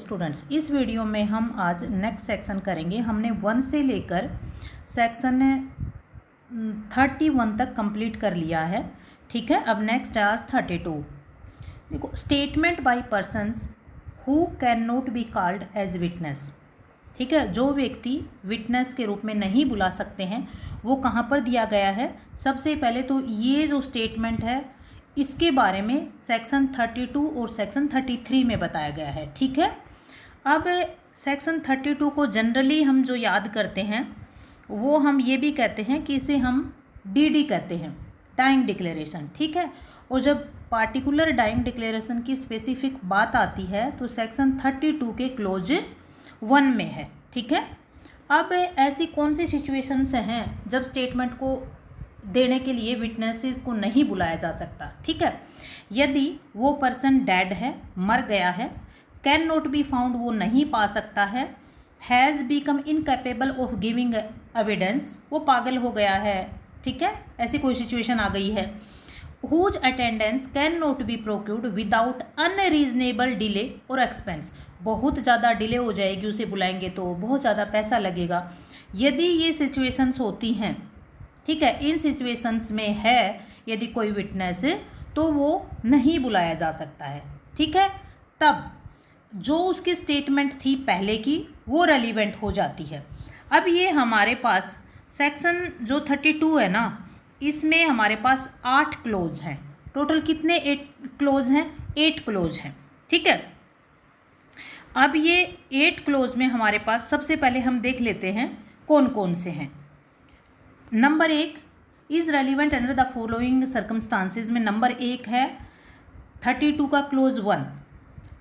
Students, इस video में हम आज नेक्स्ट सेक्शन करेंगे। हमने 1 से लेकर सेक्शन 31 तक कंप्लीट कर लिया है। ठीक है, अब नेक्स्ट है आज 32। देखो, statement by persons who can not be called as witness. ठीक है, जो व्यक्ति विटनेस के रूप में नहीं बुला सकते हैं वो कहाँ पर दिया गया है। सबसे पहले तो ये जो स्टेटमेंट है इसके बारे में सेक्शन 32 और सेक्शन 33 में बताया गया है। ठीक है, अब सेक्शन 32 को जनरली हम जो याद करते हैं वो हम ये भी कहते हैं कि इसे हम डीडी कहते हैं, डाइंग डिक्लेरेशन। ठीक है, और जब पार्टिकुलर डाइंग डिक्लेरेशन की स्पेसिफिक बात आती है तो सेक्शन 32 के क्लोज 1 में है। ठीक है, अब ऐसी कौन सी सिचुएशंस हैं जब स्टेटमेंट को देने के लिए विटनेसेस को नहीं बुलाया जा सकता। ठीक है, यदि वो पर्सन डेड है, मर गया है, कैन नॉट बी फाउंड वो नहीं पा सकता है, has become incapable of giving evidence वो पागल हो गया है। ठीक है, ऐसी कोई सिचुएशन आ गई है। Whose attendance can not be procured without unreasonable delay और एक्सपेंस, बहुत ज़्यादा डिले हो जाएगी, उसे बुलाएंगे तो बहुत ज़्यादा पैसा लगेगा। यदि ये सिचुएशंस होती हैं, ठीक है, इन सिचुएशंस में है यदि कोई विटनेस तो वो नहीं बुलाया जा सकता है। ठीक है, तब जो उसकी स्टेटमेंट थी पहले की वो रेलिवेंट हो जाती है। अब ये हमारे पास सेक्शन जो 32 है ना, इसमें हमारे पास 8 क्लोज हैं। टोटल कितने 8 क्लोज हैं? 8 क्लोज हैं। ठीक है, अब ये 8 क्लोज में हमारे पास सबसे पहले हम देख लेते हैं कौन कौन से हैं। Number 1 is relevant under the following circumstances में नंबर 1 है 32 का clause 1,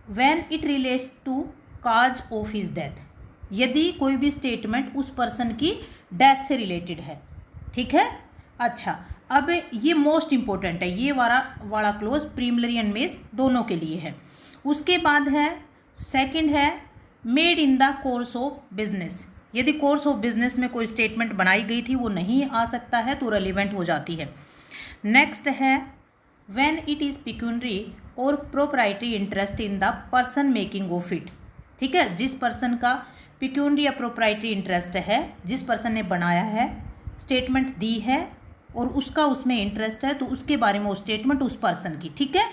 when it relates to cause of his death, यदि कोई भी स्टेटमेंट उस पर्सन की डेथ से रिलेटेड है। ठीक है, अच्छा, अब ये मोस्ट इम्पोर्टेंट है, ये वाला क्लोज प्रीलिमिनरी एंड मेंस दोनों के लिए है। उसके बाद है सेकंड है made in the course of business, यदि कोर्स ऑफ बिजनेस में कोई स्टेटमेंट बनाई गई थी वो नहीं आ सकता है तो रेलिवेंट हो जाती है। नेक्स्ट है व्हेन इट इज़ पिक्यूनरी और proprietary interest in the person making of it. ठीक है, जिस पर्सन का पिक्यूनरी या प्रोप्राइटरी इंटरेस्ट है, जिस पर्सन ने बनाया है, स्टेटमेंट दी है और उसका उसमें इंटरेस्ट है, तो उसके बारे में वो स्टेटमेंट उस पर्सन की। ठीक है,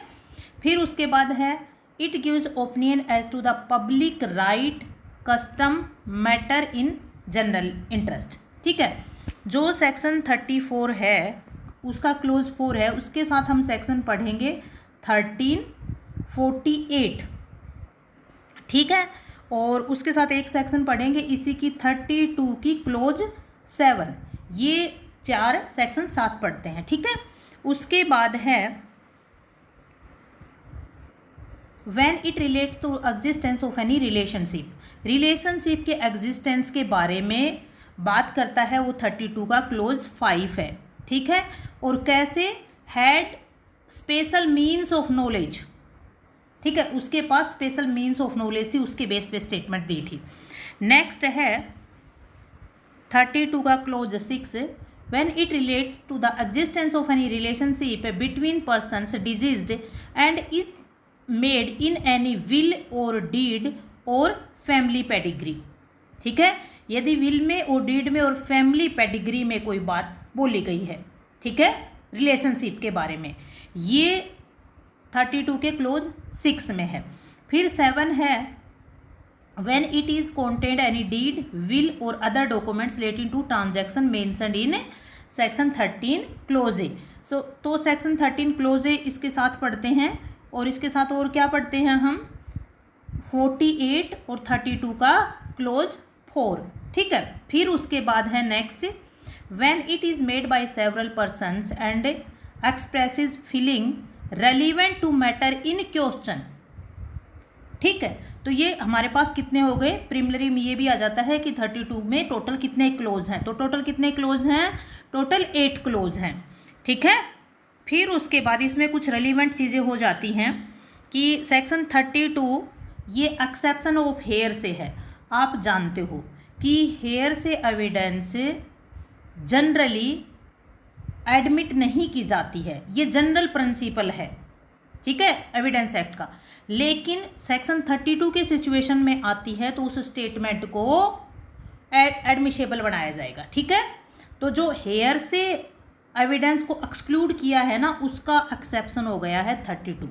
फिर उसके बाद है it gives opinion as to the public right custom matter in general interest. ठीक है, जो सेक्शन 34 है उसका क्लोज 4 है, उसके साथ हम सेक्शन पढ़ेंगे 1348। ठीक है, और उसके साथ एक सेक्शन पढ़ेंगे इसी की 32 की क्लोज 7। ये 4 सेक्शन साथ पढ़ते हैं। ठीक है, उसके बाद है when it relates to existence of any relationship, relationship के एग्जिस्टेंस के बारे में बात करता है, वो 32 का क्लोज 5 है। ठीक है, और कैसे had special means of knowledge. ठीक है, उसके पास स्पेशल मीन्स ऑफ नॉलेज थी, उसके बेस पे स्टेटमेंट दी थी। नेक्स्ट है 32 का clause 6, when it relates to the existence of any relationship between persons deceased and it made in any will or deed or family pedigree. ठीक है, यदि will में और डीड में और फैमिली पेडिग्री में कोई बात बोली गई है, ठीक है, रिलेशनशिप के बारे में, ये 32 के क्लोज 6 में है। फिर 7 है when it is contained any deed will or other documents relating to transaction mentioned in section 13 clause A. तो सेक्शन 13 क्लोज ए इसके साथ पढ़ते हैं, और इसके साथ और क्या पढ़ते हैं हम 48 और 32 का क्लोज 4। ठीक है, फिर उसके बाद है next when it is made by several persons and expresses feeling relevant to matter in question. ठीक है, तो ये हमारे पास कितने हो गए, प्रीलिमिनरी में ये भी आ जाता है कि 32 में टोटल कितने क्लोज हैं, तो टोटल कितने क्लोज हैं, टोटल 8 क्लोज हैं। ठीक है, फिर उसके बाद इसमें कुछ रेलिवेंट चीज़ें हो जाती हैं कि सेक्शन 32 ये एक्सेप्शन ऑफ हेयर से है। आप जानते हो कि हेयर से एविडेंस जनरली एडमिट नहीं की जाती है, ये जनरल प्रिंसिपल है। ठीक है, एविडेंस एक्ट का। लेकिन सेक्शन 32 के सिचुएशन में आती है तो उस स्टेटमेंट को एडमिशेबल बनाया जाएगा। ठीक है, तो जो हेयर से एविडेंस को एक्सक्लूड किया है ना, उसका एक्सेप्शन हो गया है 32।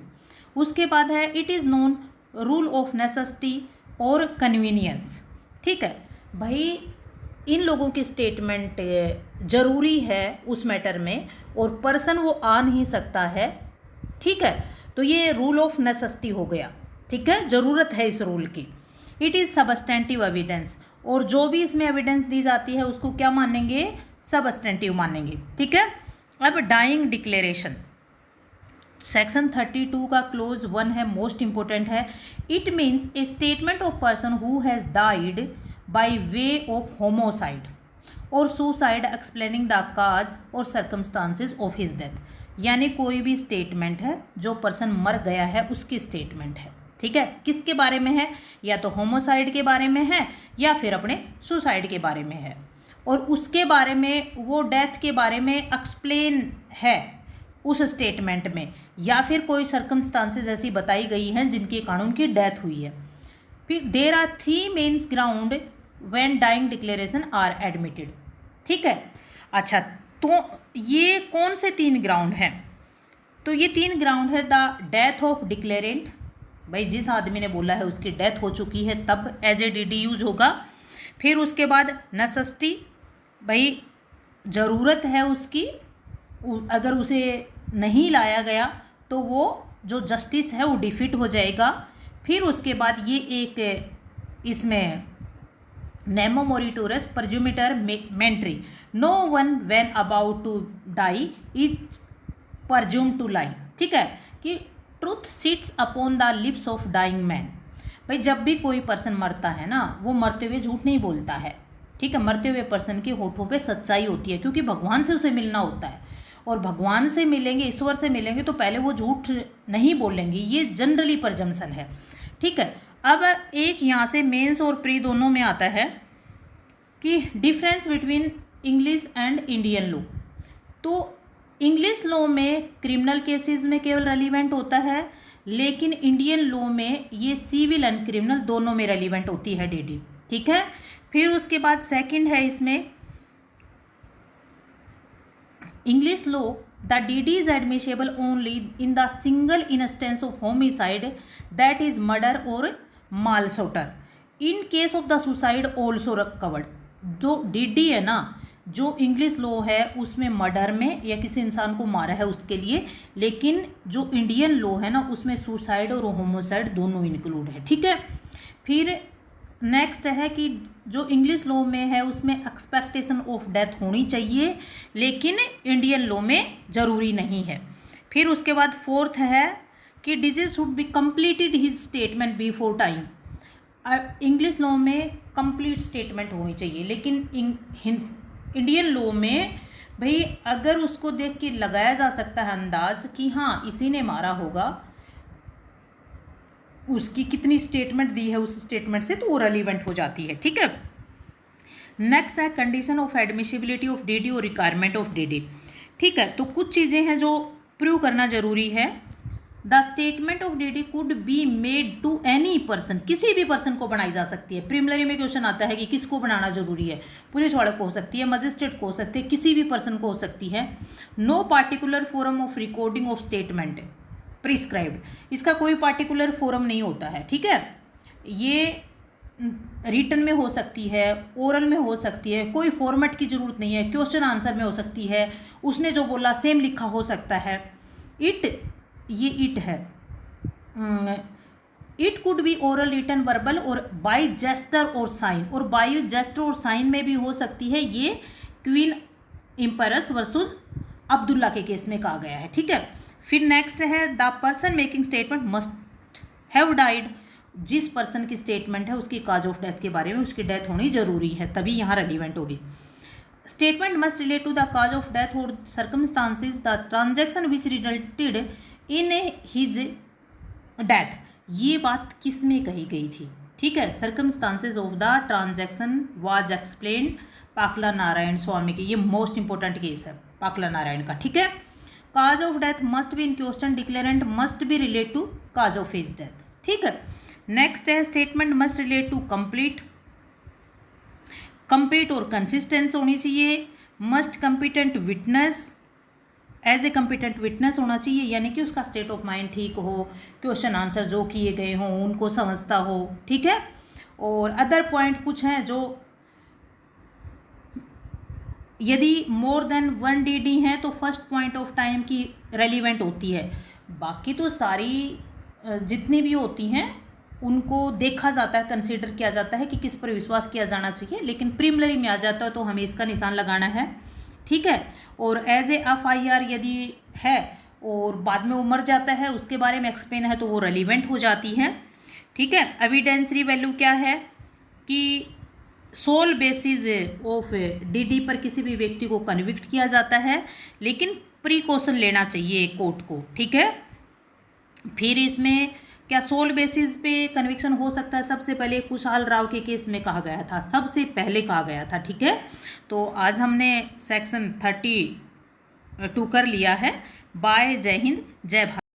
उसके बाद है it is known rule of necessity और कन्वीनियंस। ठीक है भाई, इन लोगों की स्टेटमेंट ज़रूरी है उस मैटर में, और पर्सन वो आ नहीं सकता है। ठीक है, तो ये रूल ऑफ नेसेसिटी हो गया। ठीक है, ज़रूरत है इस रूल की। इट इज़ सबस्टेंटिव एविडेंस, और जो भी इसमें एविडेंस दी जाती है उसको क्या मानेंगे, सबस्टेंटिव मानेंगे। ठीक है, अब डाइंग डिक्लेरेशन, सेक्शन 32 का क्लोज 1 है, मोस्ट इंपॉर्टेंट है। It means A statement of person who has died by way of homicide और सुसाइड एक्सप्लेनिंग द काज और सर्कमस्टांसेस ऑफ हिज डेथ। यानी कोई भी स्टेटमेंट है जो पर्सन मर गया है उसकी स्टेटमेंट है। ठीक है, किसके बारे में है, या तो होमोसाइड के बारे में है या फिर अपने सुसाइड के बारे में है, और उसके बारे में, वो डेथ के बारे में एक्सप्लेन है उस स्टेटमेंट में, या फिर कोई सर्कमस्टांसेस ऐसी बताई गई हैं जिनके कारण उनकी डेथ हुई है। फिर there are 3 mains ground when dying declaration are admitted. ठीक है, अच्छा, तो ये कौन से 3 ग्राउंड हैं, तो ये 3 ग्राउंड है द डेथ ऑफ डिक्लेरेंट, भाई जिस आदमी ने बोला है उसकी डेथ हो चुकी है तब एज ए डीडी यूज होगा। फिर उसके बाद नेसेसिटी, भाई ज़रूरत है उसकी, अगर उसे नहीं लाया गया तो वो जो जस्टिस है वो डिफीट हो जाएगा। फिर उसके बाद ये एक इसमें नेमो मोरिटोरस परज्यूमिटर मेंट्री, no one when about to die is presume to lie. ठीक है, कि truth sits upon the lips of dying man. भाई जब भी कोई पर्सन मरता है ना, वो मरते हुए झूठ नहीं बोलता है। ठीक है, मरते हुए पर्सन के होठों पे सच्चाई होती है, क्योंकि भगवान से उसे मिलना होता है, और भगवान से मिलेंगे, ईश्वर से मिलेंगे तो पहले वो झूठ नहीं बोलेंगे, ये जनरली परजम्पशन है। ठीक है, अब एक यहाँ से मेंस और प्री दोनों में आता है कि difference between English and Indian law. तो इंग्लिश लॉ में क्रिमिनल केसेस में केवल रेलिवेंट होता है, लेकिन इंडियन लॉ में ये सिविल एंड क्रिमिनल दोनों में रेलिवेंट होती है डीडी। ठीक है, फिर उसके बाद सेकंड है इसमें English law, the DD is admissible only in the single instance of homicide, that is murder और manslaughter. In case of the suicide also covered. जो डीडी है ना, जो इंग्लिश लॉ है उसमें मर्डर में या किसी इंसान को मारा है उसके लिए, लेकिन जो इंडियन लॉ है ना उसमें सुसाइड और होमोसाइड दोनों इंक्लूड है। ठीक है, फिर नेक्स्ट है कि जो इंग्लिश लॉ में है उसमें एक्सपेक्टेशन ऑफ डेथ होनी चाहिए, लेकिन इंडियन लॉ में ज़रूरी नहीं है। फिर उसके बाद फोर्थ है कि disease should be completed his statement before time. English law में कंप्लीट स्टेटमेंट होनी चाहिए, लेकिन इंडियन लॉ में भाई अगर उसको देख के लगाया जा सकता है अंदाज कि हाँ इसी ने मारा होगा, उसकी कितनी स्टेटमेंट दी है उस स्टेटमेंट से, तो वो रेलिवेंट हो जाती है। ठीक है, नेक्स्ट है condition of admissibility of DD और रिक्वायरमेंट ऑफ डीडी। ठीक है, तो कुछ चीज़ें हैं जो प्रूव करना जरूरी है। The statement of DD could be made to any person, किसी भी पर्सन को बनाई जा सकती है। प्रीलिमिनरी में क्वेश्चन आता है कि किसको बनाना जरूरी है, पुलिस वाले को हो सकती है, मजिस्ट्रेट को हो सकती है, किसी भी पर्सन को हो सकती है। No particular forum of recording of statement prescribed, इसका कोई पार्टिकुलर फोरम नहीं होता है। ठीक है, ये रिटन में हो सकती है, ओरल में हो सकती है, कोई फॉर्मेट की ज़रूरत नहीं है, क्वेश्चन आंसर में हो सकती है, उसने जो बोला सेम लिखा हो सकता है। ये इट है, it could be oral, written, verbal or by gesture or sign, और बाई जेस्टर और साइन में भी हो सकती है। ये क्वीन इम्परस वर्सेस अब्दुल्ला के केस में कहा गया है। ठीक है, फिर नेक्स्ट है the person making statement must have died, जिस पर्सन की स्टेटमेंट है उसकी काज ऑफ डेथ के बारे में उसकी डेथ होनी जरूरी है, तभी यहाँ रेलिवेंट होगी। Statement must relate to the cause of death और circumstances the transaction which resulted in his death. ये बात किस में कही गई थी? ठीक है, circumstances of the transaction was explained Pakala Narayana Swami के, ये मोस्ट इंपॉर्टेंट केस है पाकला नारायण का। ठीक है, cause of death must be in question, declarant must be relate to cause of his death, ठीक है। नेक्स्ट है statement must relate to complete, complete और कंसिस्टेंस होनी चाहिए। Must competent witness, as a competent witness होना चाहिए, यानी कि उसका स्टेट ऑफ माइंड ठीक हो, क्वेश्चन आंसर जो किए गए हों उनको समझता हो, ठीक है। और अदर पॉइंट कुछ हैं जो यदि मोर देन 1 DD हैं तो फर्स्ट पॉइंट ऑफ टाइम की रेलिवेंट होती है। बाकी तो सारी जितनी भी होती हैं उनको देखा जाता है, कंसीडर किया जाता है कि किस पर विश्वास किया जाना चाहिए, लेकिन प्रीलिमिनरी में आ जाता है तो हमें इसका निशान लगाना है, ठीक है। और एज ए FIR यदि है और बाद में वो मर जाता है, उसके बारे में एक्सप्लेन है, तो वो रेलिवेंट हो जाती है, ठीक है। एविडेंसरी वैल्यू क्या है कि सोल बेसिस ऑफ DD पर किसी भी व्यक्ति को कन्विक्ट किया जाता है, लेकिन प्रिकॉशन लेना चाहिए कोर्ट को, ठीक है। फिर इसमें क्या सोल बेसिस पे कन्विक्शन हो सकता है? सबसे पहले कुशाल राव के केस में कहा गया था, सबसे पहले कहा गया था, ठीक है। तो आज हमने सेक्शन 32 कर लिया है। बाय, जय हिंद, जय भारत।